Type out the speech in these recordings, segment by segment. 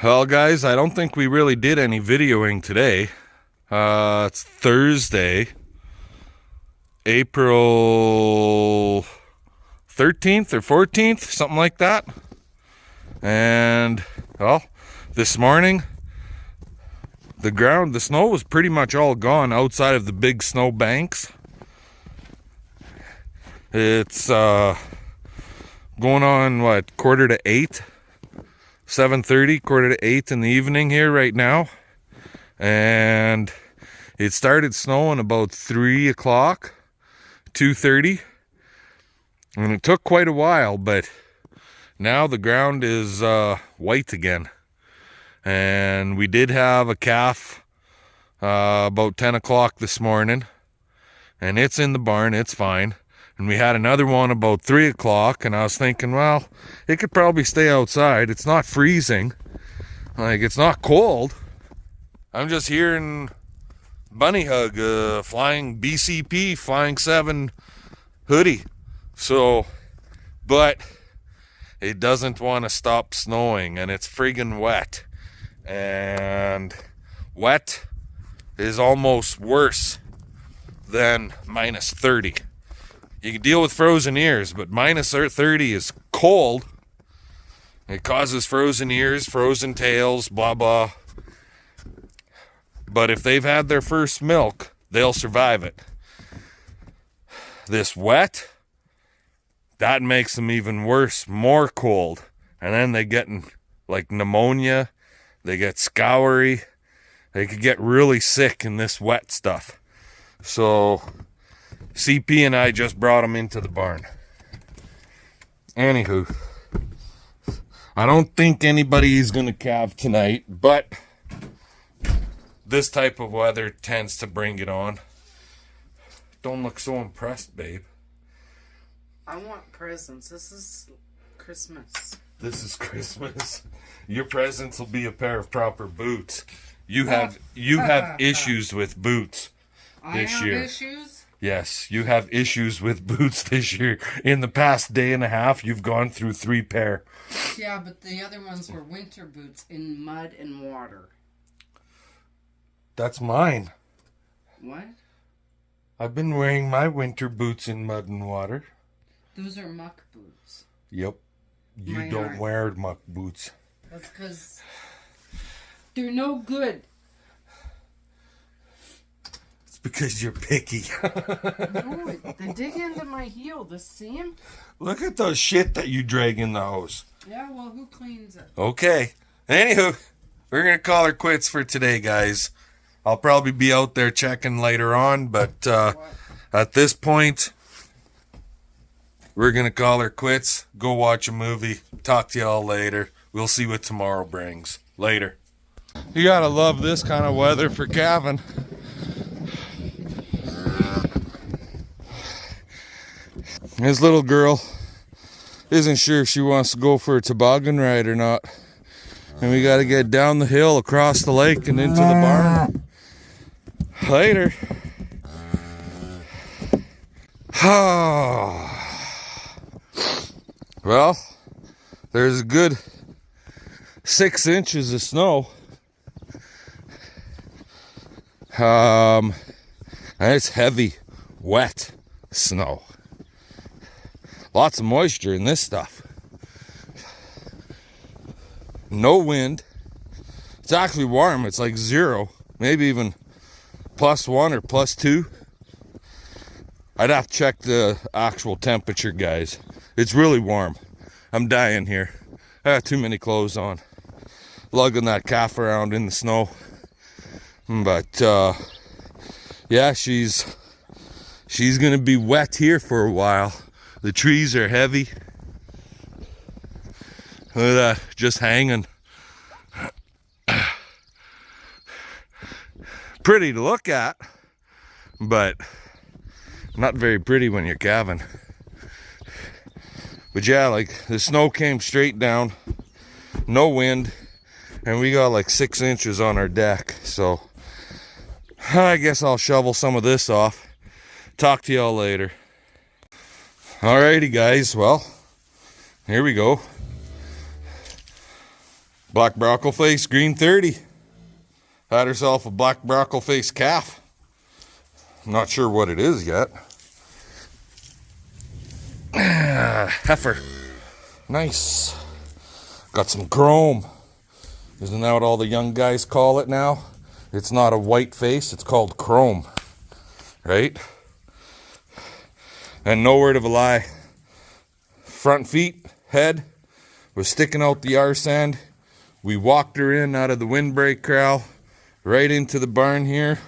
Well, guys, I don't think we really did any videoing today. It's Thursday, April 13th or 14th, something like that. And, well, this morning, the snow was pretty much all gone outside of the big snow banks. It's going on, quarter to 8? 7:30, quarter to 8 in the evening here right now. And it started snowing about 3 o'clock, 2:30. And it took quite a while, but now the ground is white again. And we did have a calf about 10 o'clock this morning. And it's in the barn, it's fine. And we had another one about 3 o'clock, and I was thinking, well, it could probably stay outside. It's not freezing. Like, it's not cold. I'm just hearing Bunny Hug, flying BCP, flying 7 hoodie. So, but it doesn't want to stop snowing, and it's friggin' wet. And wet is almost worse than minus 30. You can deal with frozen ears, but minus 30 is cold. It causes frozen ears, frozen tails, blah, blah. But if they've had their first milk, they'll survive it. This wet, that makes them even worse, more cold. And then they get like pneumonia, they get scoury, they could get really sick in this wet stuff. So CP and I just brought them into the barn. Anywho, I don't think anybody is going to calve tonight, but this type of weather tends to bring it on. Don't look so impressed, babe. I want presents. This is Christmas. This is Christmas. Your presents will be a pair of proper boots. You have issues with boots this year. I have issues? Yes, you have issues with boots this year. In the past day and a half, you've gone through 3 pair. Yeah, but the other ones were winter boots in mud and water. That's mine. What? I've been wearing my winter boots in mud and water. Those are muck boots. Yep. You Mine don't aren't. wear muck boots. That's because they're no good. Because you're picky. No, they dig into my heel. The seam? Look at the shit that you drag in the house. Yeah, well, who cleans it? Okay. Anywho, we're going to call her quits for today, guys. I'll probably be out there checking later on, but at this point, we're going to call her quits. Go watch a movie. Talk to y'all later. We'll see what tomorrow brings. Later. You got to love this kind of weather for calving. This little girl isn't sure if she wants to go for a toboggan ride or not. And we got to get down the hill, across the lake, and into the barn. Later. Well, there's a good 6 inches of snow. And it's heavy, wet snow. Lots of moisture in this stuff. No wind. It's actually warm. It's like 0, maybe even +1 or +2. I'd have to check the actual temperature, guys. It's really warm. I'm dying here. I got too many clothes on. Lugging that calf around in the snow. But yeah, she's gonna be wet here for a while. The trees are heavy. Look at that, just hanging. Pretty to look at, but not very pretty when you're calving. But yeah, like the snow came straight down, no wind, and we got like 6 inches on our deck. So I guess I'll shovel some of this off. Talk to y'all later. Alrighty guys, well, here we go. Black brockle face, green 30. Had herself a black brockle face calf. I'm not sure what it is yet. Heifer. Nice. Got some chrome. Isn't that what all the young guys call it now? It's not a white face, it's called chrome. Right? And no word of a lie. Front feet, head was sticking out the arse end. We walked her in out of the windbreak corral, right into the barn here.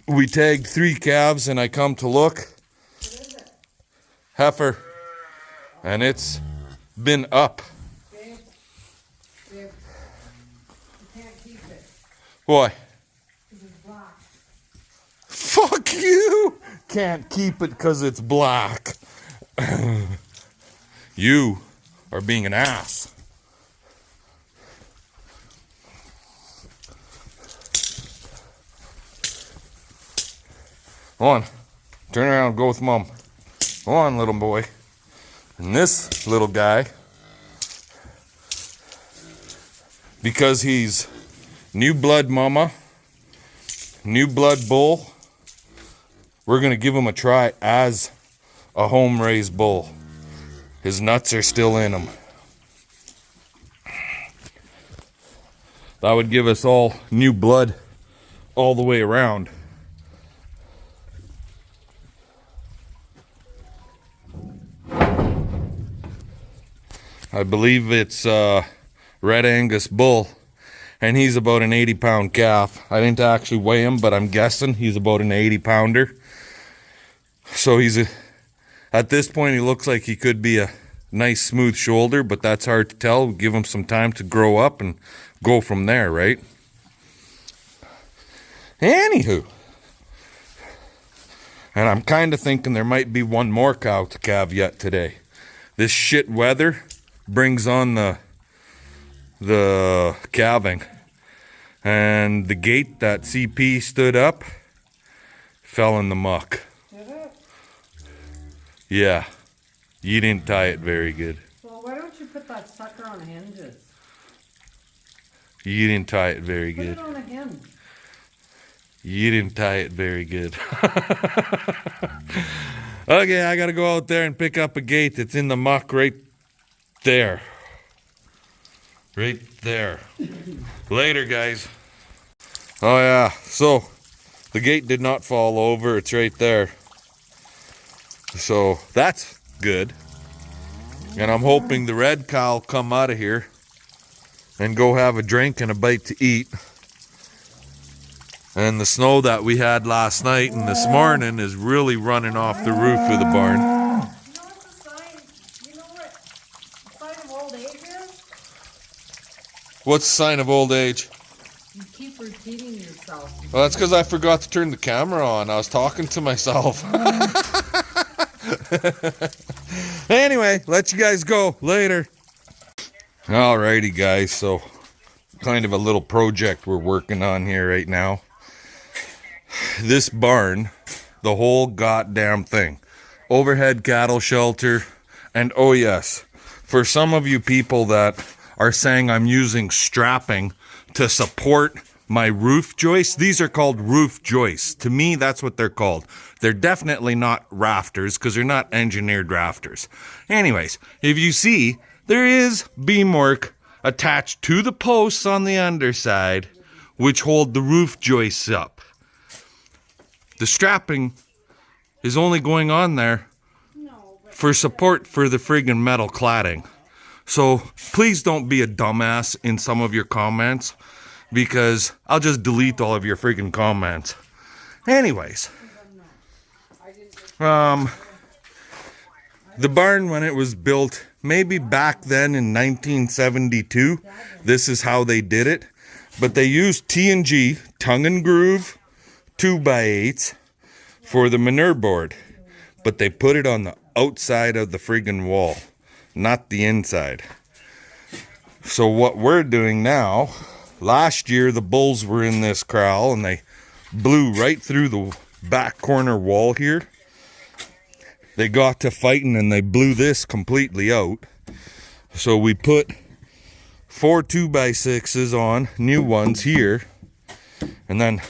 We tagged 3 calves and I come to look. What is it? Heifer. And it's been up. Babe, you can't keep it. Why? Because it's black. Fuck you! Can't keep it because it's black. You are being an ass. Go on. Turn around and go with Mom. Go on, little boy. And this little guy, because he's new blood mama, new blood bull, we're going to give him a try as a home-raised bull. His nuts are still in him. That would give us all new blood all the way around. I believe it's Red Angus bull, and he's about an 80-pound calf. I didn't actually weigh him, but I'm guessing he's about an 80-pounder. So at this point, he looks like he could be a nice smooth shoulder, but that's hard to tell. We'll give him some time to grow up and go from there, right? Anywho, and I'm kind of thinking there might be one more cow to calve yet today. This shit weather brings on the calving, and the gate that CP stood up fell in the muck. Did it? Yeah, you didn't tie it very good. Well, why don't you put that sucker on hinges? You didn't tie it very Put good. it on a hinge. You didn't tie it very good. Okay, I gotta go out there and pick up a gate. It's in the muck right there. Right there. Later, guys. Oh yeah, so the gate did not fall over. It's right there. So that's good. And I'm hoping the red cow will come out of here and go have a drink and a bite to eat. And the snow that we had last night and this morning is really running off the roof of the barn. You know what the sign, you know what the sign of old age is? What's the sign of old age? You keep repeating yourself. Well, that's because I forgot to turn the camera on. I was talking to myself. Anyway, let you guys go. Later. Alrighty, guys. So, kind of a little project we're working on here right now. This barn, the whole goddamn thing. Overhead cattle shelter. And oh yes, for some of you people that are saying I'm using strapping to support my roof joists, these are called roof joists. To me, that's what they're called. They're definitely not rafters because they're not engineered rafters. Anyways, if you see, there is beamwork attached to the posts on the underside which hold the roof joists up. The strapping is only going on there for support for the friggin' metal cladding. So please don't be a dumbass in some of your comments, because I'll just delete all of your friggin' comments. Anyways, the barn, when it was built, maybe back then in 1972, this is how they did it. But they used T&G, tongue and groove, 2x8s for the manure board. But they put it on the outside of the friggin' wall, not the inside. So what we're doing now, last year the bulls were in this corral and they blew right through the back corner wall here. They got to fighting and they blew this completely out. So we put 4 2x6s on, new ones here, and then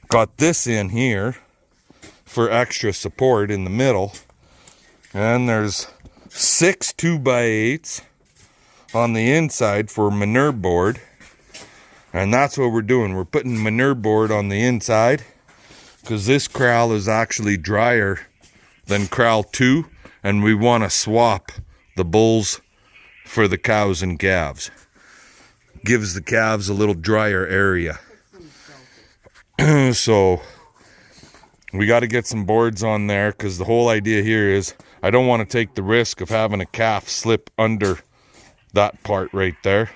got this in here for extra support in the middle. And there's 6 2x8s on the inside for manure board. And that's what we're doing. We're putting manure board on the inside because this corral is actually drier than corral 2, and we want to swap the bulls for the cows and calves. Gives the calves a little drier area. So we got to get some boards on there because the whole idea here is I don't want to take the risk of having a calf slip under that part right there.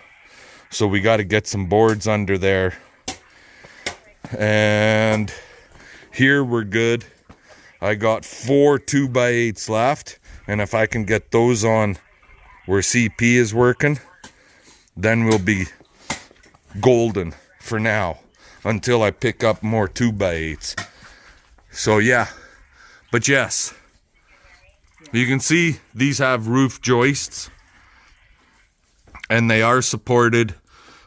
So we got to get some boards under there. And here we're good. I got 4 2x8s left. And if I can get those on where CP is working, then we'll be golden for now until I pick up more 2x8s. So yeah, but yes, you can see these have roof joists and they are supported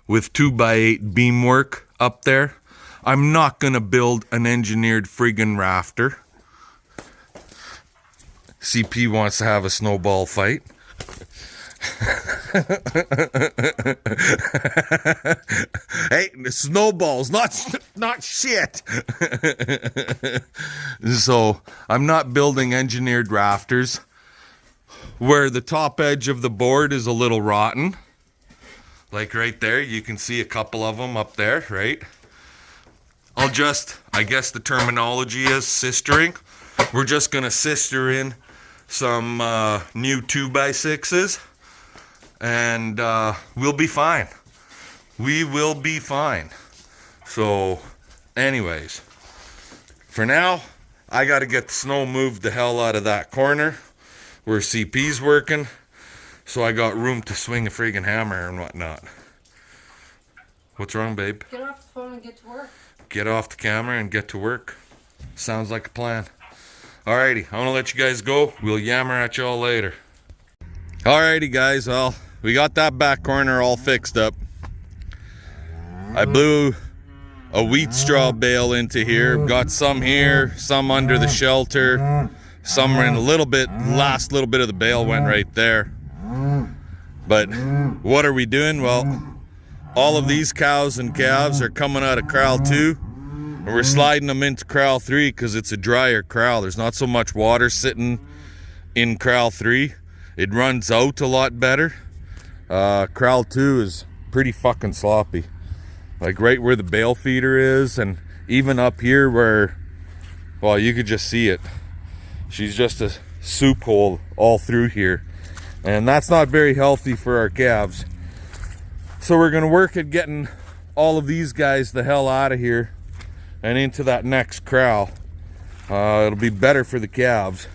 with 2x8 beamwork up there. I'm not gonna build an engineered friggin' rafter. CP wants to have a snowball fight. Hey, snowballs, not shit. So I'm not building engineered rafters where the top edge of the board is a little rotten. Like right there, you can see a couple of them up there, right? I guess the terminology is sistering. We're just gonna sister in some new 2x6s. And we'll be fine. We will be fine. So, anyways, for now, I got to get the snow moved the hell out of that corner where CP's working, so I got room to swing a friggin' hammer and whatnot. What's wrong, babe? Get off the phone and get to work. Get off the camera and get to work. Sounds like a plan. Alrighty, I'm gonna let you guys go. We'll yammer at y'all later. Alrighty guys, well, we got that back corner all fixed up. I blew a wheat straw bale into here. Got some here, some under the shelter, some in a little bit, last little bit of the bale went right there. But what are we doing? Well, all of these cows and calves are coming out of corral 2, and we're sliding them into corral 3 because it's a drier corral. There's not so much water sitting in corral 3. It runs out a lot better. Corral 2 is pretty fucking sloppy. Like right where the bale feeder is, and even up here where, well, you could just see it. She's just a soup hole all through here. And that's not very healthy for our calves. So we're gonna work at getting all of these guys the hell out of here and into that next corral. It'll be better for the calves.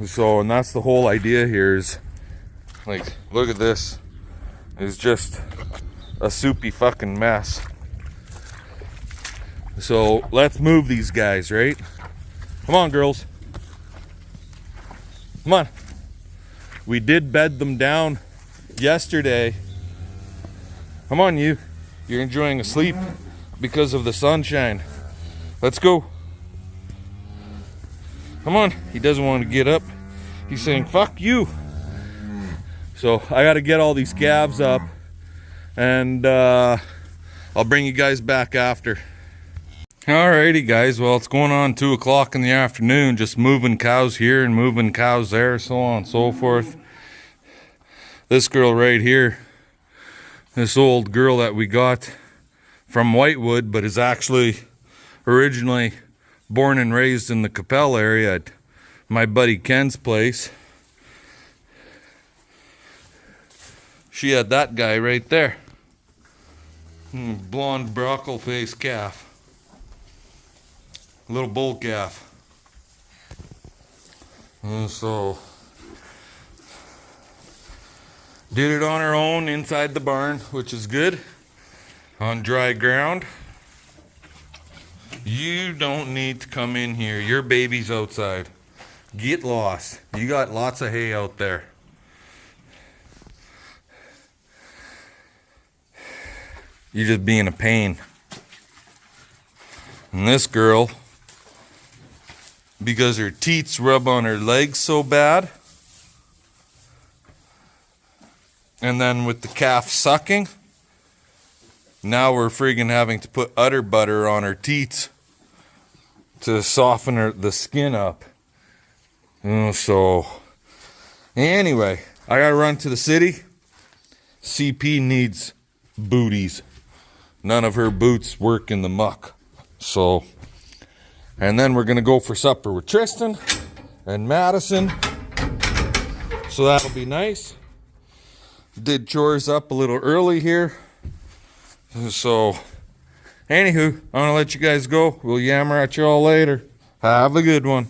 So, and that's the whole idea here is, like, look at this. It's just a soupy fucking mess. So, let's move these guys, right? Come on, girls. Come on. We did bed them down yesterday. Come on, you. You're enjoying a sleep because of the sunshine. Let's go. Come on. He doesn't want to get up. He's saying, fuck you. So I got to get all these calves up, and I'll bring you guys back after. Alrighty guys, well, it's going on 2 o'clock in the afternoon, just moving cows here and moving cows there, so on and so forth. This girl right here, this old girl that we got from Whitewood, but is actually originally born and raised in the Capel area at my buddy Ken's place. She had that guy right there. Blonde broccoli faced calf. Little bull calf. And so did it on her own inside the barn, which is good. On dry ground. You don't need to come in here. Your baby's outside. Get lost. You got lots of hay out there. you're just being a pain. And this girl, because her teats rub on her legs so bad, and then with the calf sucking, now we're friggin' having to put udder butter on her teats to soften the skin up. So, anyway, I gotta run to the city. CP needs booties. None of her boots work in the muck. So, and then we're gonna go for supper with Tristan and Madison. So that'll be nice. Did chores up a little early here. So, anywho, I'm gonna let you guys go. We'll yammer at you all later. Have a good one.